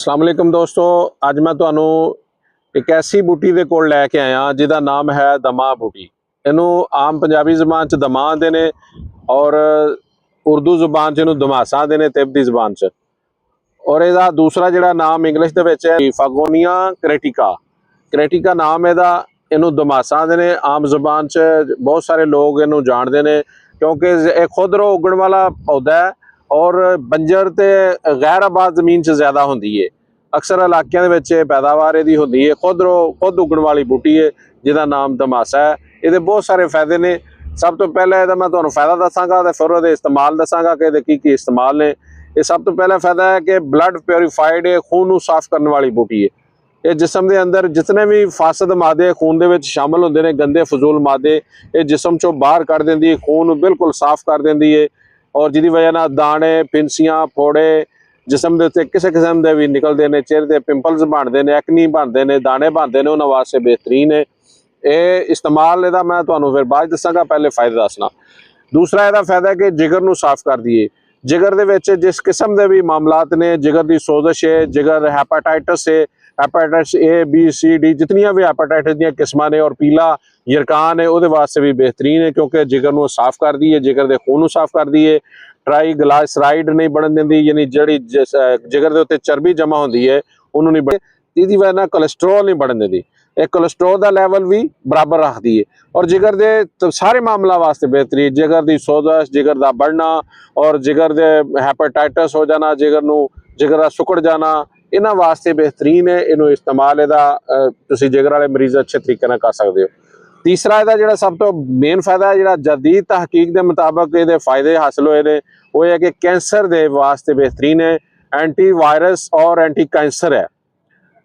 अस्सलाम वालेकुम दोस्तों, अज मैं तुहानू एक ऐसी बूटी के कोल लैके आया जिहदा नाम है दमा बूटी। इनू आम पंजाबी जबान च दमा आंदे ने और उर्दू जबान च इनू दमासा आंदे ने तिब्बती जबान च। और इहदा दूसरा जिहड़ा नाम इंग्लिश दे विच है फागोनिया क्रेटिका। क्रेटिका नाम इहदा, इनू दमासा आंदे ने। आम जबान च बहुत सारे लोग इनू जाणदे ने क्योंकि यह खुद उगण वाला पौधा है और बंजर ते गैर आबाद जमीन च ज़्यादा होंदी है। अक्सर इलाकों के पैदावार इहदी होंदी है, खुद उगण वाली बूटी है जिहदा नाम दमासा है। ये बहुत सारे फायदे ने। सब तो पहले इहदा मैं तुहानू फायदा दसांगा ते फिर उहदे इस्तेमाल दसांगा कि इहदे की इस्तेमाल ने। ये सब तो पहला फायदा है कि ब्लड प्योरीफाइड है, खून नू साफ करने वाली बूटी है। ये जिसम के अंदर जितने भी फासद मादे खून दे विच शामिल होंदे ने, गंदे फजूल मादे, ये जिसम चों बाहर कढ़ दिंदी है, खून नू बिल्कुल साफ कर दिंदी है। और जिहदी वजह नाल दाने, पिंसियां, फोड़े जिसम के उत्ते किसी किस्म के भी निकलते हैं, चेहरे ते पिंपल्स बनते हैं, एक्नी बनते हैं, दाने बनते हैं, उन्होंने वास्ते बेहतरीन है। ये इस्तेमाल इहदा मैं तुहानू फिर बाद दसांगा, पहले फायदा दसना। दूसरा इहदा फायदा है कि जिगर नू साफ कर दिए। जिगर दे विच जिस किस्म के भी मामलात ने, जिगर की सोजिश है, जिगर हैपेटाइटिस है, hepatitis A B C D जितनियां भी हैपेटाइटिस दी किस्मां ने, और पीला यरकान है उहदे वास्ते भी बेहतरीन है क्योंकि जिगर नू साफ कर दी है, जिगर के खून नू साफ कर दी है। ट्राईग्लाइसराइड नहीं बनन दिंदी, यानी जिहड़ी जिगर के उत्ते चर्बी जमा होंदी है उन्होंने नहीं बढ़, इसदी वजह नाल कोलेस्ट्रोल नहीं बढ़न दिंदी। एक कोलेस्ट्रोल का लैवल भी बराबर रखती है और जिगर के तो सारे मामलों वास्ते बेहतरीन। जिगर की सोजिश, जिगर का बढ़ना और जिगर के हैपेटाइटिस हो जाना, जिगर का सुकड़ जाना, इन्हां वास्ते बेहतरीन है। इनू इस्तेमाल इहदा तुसीं जिगर वाले मरीज अच्छे तरीके नाल कर सकते हो। तीसरा इहदा जिहड़ा सब तो मेन फायदा है, जिहड़ा जदीद तहकीक के मुताबिक इहदे फायदे हासिल होए ने, वो है कि कैंसर के वास्ते बेहतरीन है। एंटी वायरस और एंटी कैंसर है।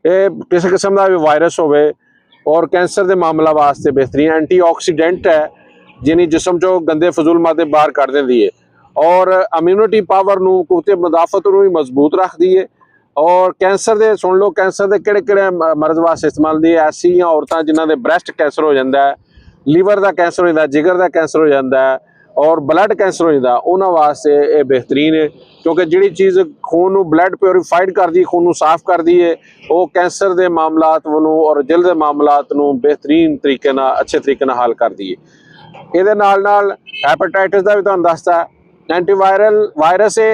ये किसी किस्म का भी वायरस होवे और कैंसर के मामला वास्ते बेहतरीन। एंटी ऑक्सीडेंट है, जिन्हें जिसम चो गंदे फजूल मादे बाहर कढ़ देंदी है और इम्यूनिटी पावर नू, कुव्वते मुदाफत नू भी मजबूत रखती है। और कैंसर दे सुन लो, कैंसर के किहड़े मरज वास्ते इस्तेमाल दी है। ऐसियां औरतां जिन्हां दे ब्रैस्ट कैंसर हो जाता है, लीवर का कैंसर हो जाता है, जिगर का कैंसर हो जाता है और ब्लड कैंसर हो जाता है, उन्हां वास्ते ये बेहतरीन है क्योंकि जिहड़ी चीज़ खून नू ब्लड प्योरीफाइड कर दी, खून नू साफ कर दी है, वो कैंसर के मामलात नू और दिल के मामलात नू बेहतरीन तरीके नाल, अच्छे तरीके नाल हल कर दी है। इहदे नाल नाल हैपेटाइटिस का भी तुहानू दसदा है। एंटीवायरल वायरस है,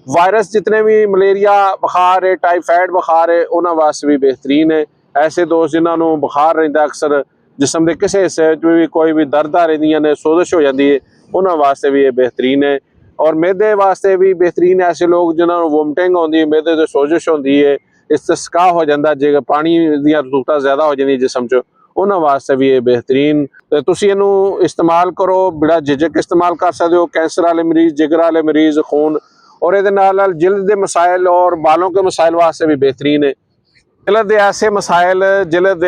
वायरस जितने भी मलेरिया बुखार है, टाइफाइड बुखार है, उन्होंने वास्ते भी बेहतरीन है। ऐसे दोस्त जिन्होंने बुखार रहिंदा, अक्सर जिसम के किसी हिस्से भी कोई भी दर्दां रहिंदियां ने, सोजिश हो जाती है, उन्होंने वास्ते भी ये बेहतरीन है। और मैदे वास्ते भी बेहतरीन। ऐसे लोग जिन्होंने वोमिटिंग होती है, मैदे से सोजिश होती है, इस्तिस्का हो जाता, जे पानी दियां रतूतां ज़्यादा हो जाती जिसम च, उन्होंने वास्ते भी ये बेहतरीन। तो तुसीं इहनू इस्तेमाल करो, बड़ा झिझक इस्तेमाल कर सकते हो। कैंसर वाले मरीज, जिगर वाले मरीज, खून और ये नाल जिल्द के मसाइल और बालों के मसाइल वास्ते भी बेहतरीन है। जिल्द के ऐसे मसाइल, जिल्द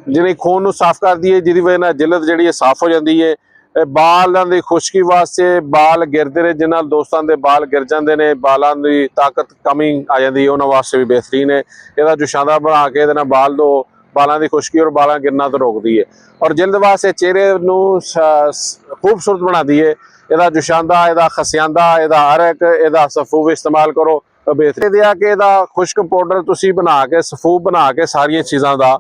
जिन्हें खून नू साफ कर दी है, जिहदी वजह नाल जिल्द जिहड़ी साफ हो जाती है। बालों की खुश्की वास्ते, बाल गिरते ने, जिन्हां दोस्तों के बाल गिर जाते हैं, बालों की ताकत कमी आ जाती है, उन्होंने वास्ते भी बेहतरीन है। यदा जुशादा बना के इहदे नाल बाल दो, बालों की खुश्की और बाल गिरना तो रोकती है। और जिल्द वास्ते चेहरे नू खूबसूरत बनाती है। इहदा जुशांदा, इहदा खसियांदा, इहदा अरक, इहदा सफूफ इस्तेमाल करो तो बेहतरीन दिया कि इहदा खुश्क पाउडर तुसीं बना के, सफूफ बना के, सारिया चीज़ों का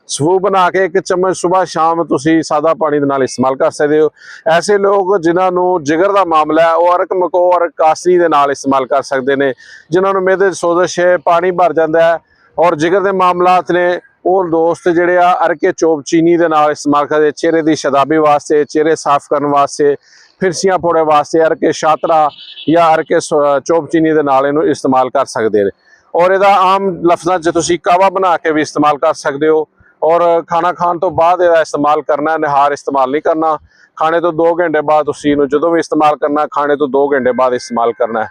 सफूफ बना के 1 चम्मच सुबह शाम तुसीं सादा पानी दे नाल इस्तेमाल कर सकते हो। ऐसे लोग जिन्होंने जिगर का मामला है, वो अरक मको और कासनी दे नाल इस्तेमाल कर सकते हैं। जिन्होंने मैदे सोजिश है, पानी भर जाता है और जिगर के मामलात ने, वो दोस्त जिहड़े आ अरके चोप चीनी दे नाल इस्तेमाल करते, चेहरे की शदाबी वास्ते, चेहरे साफ करने वास्ते, फिरसियां फोड़े वास्ते अरके शातरा या अरके चोप चीनी दे नाल इहनूं इस्तेमाल कर सकते हैं। और इहदा आम लफ्ज़ां च तुसीं कावा बना के भी इस्तेमाल कर सकते हो। और खाना खाने तो बाद इहदा इस्तेमाल करना है, निहार इस्तेमाल नहीं करना। खाने तो 2 घंटे बाद तुसीं इहनूं जदों भी इस्तेमाल करना, खाने तो 2 घंटे बाद इस्तेमाल करना है।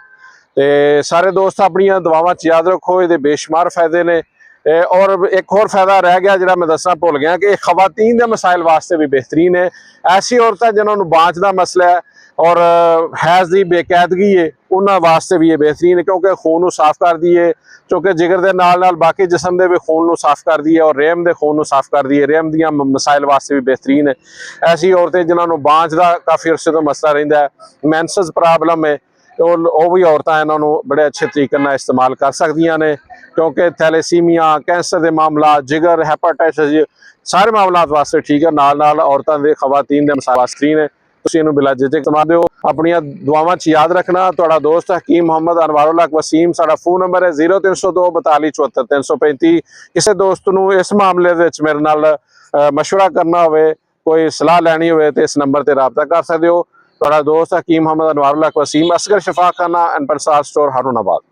तो सारे दोस्त अपनियां दुआवां च याद रखो, ये बेशुमार फायदे ने। और एक होर फायदा रह गया जिहड़ा मैं दसना भुल गया कि खवातीन के मसाइल वास्ते भी बेहतरीन है। ऐसी औरतें जिन्होंने बांझ का मसला है और हैज़ की बेकायदगी है, उन्होंने वास्ते भी ये बेहतरीन है क्योंकि खून नू साफ कर दी है। क्योंकि जिगर के नाल नाल बाकी जिसम के भी खून नू साफ कर दी है और रेम के खून नू साफ कर दी है। रेम दियां मसाइल वास्ते भी बेहतरीन है। ऐसी औरतें जिन्होंने बांझ का काफ़ी अरसे तो मसला रहिंदा है, मैंसस प्रॉब्लम है, ਉਹ ਵੀ ਔਰਤਾਂ ਇਹਨਾਂ ਨੂੰ ਬੜੇ ਅੱਛੇ ਤਰੀਕੇ ਨਾਲ ਇਸਤੇਮਾਲ ਕਰ ਸਕਦੀਆਂ ਨੇ, ਕਿਉਂਕਿ ਥੈਲੇਸੀਮੀਆ, ਕੈਂਸਰ ਦੇ ਮਾਮਲਾ, ਜਿਗਰ, ਹੈਪਾਟਾਈਟਸ, ਸਾਰੇ ਮਾਮਲਾਤ ਵਾਸਤੇ ਠੀਕ ਹੈ। ਨਾਲ ਨਾਲ ਔਰਤਾਂ ਦੇ, ਖਵਾਤੀਨ ਦੇ ਮਸਾਲੇ ਵਾਸਤੇ ਨੇ। ਤੁਸੀਂ ਇਹਨੂੰ ਬਿਲਾ ਝਿਜਕ ਇਸਤੇਮਾਲ ਦਿਓ। ਆਪਣੀਆਂ ਦੁਆਵਾਂ 'ਚ ਯਾਦ ਰੱਖਣਾ। ਤੁਹਾਡਾ ਦੋਸਤ ਹਕੀਮ ਮੁਹੰਮਦ ਅਨਵਾਰੁਲ ਹਕ ਵਸੀਮ। ਸਾਡਾ ਫੋਨ ਨੰਬਰ ਹੈ 0302 42 74 335। ਕਿਸੇ ਦੋਸਤ ਨੂੰ ਇਸ ਮਾਮਲੇ ਦੇ ਵਿੱਚ ਮੇਰੇ ਨਾਲ ਮਸ਼ਵਰਾ ਕਰਨਾ ਹੋਵੇ, ਕੋਈ ਸਲਾਹ ਲੈਣੀ ਹੋਵੇ, ਤੇ ਇਸ ਨੰਬਰ ਤੇ ਰਾਬਤਾ ਕਰ ਸਕਦੇ ਹੋ। ਤੁਹਾਡਾ ਦੋਸਤ ਹਕੀਮ ਮੁਹੰਮਦ ਅਨਵਾਰੁਲ ਹਕ ਵਸੀਮ, ਅਸਗਰ ਸ਼ਫਾਖਾਨਾ ਐਂਡ ਪ੍ਰਸਾਦ ਸਟੋਰ, ਹਾਰੂਨਾਬਾਦ।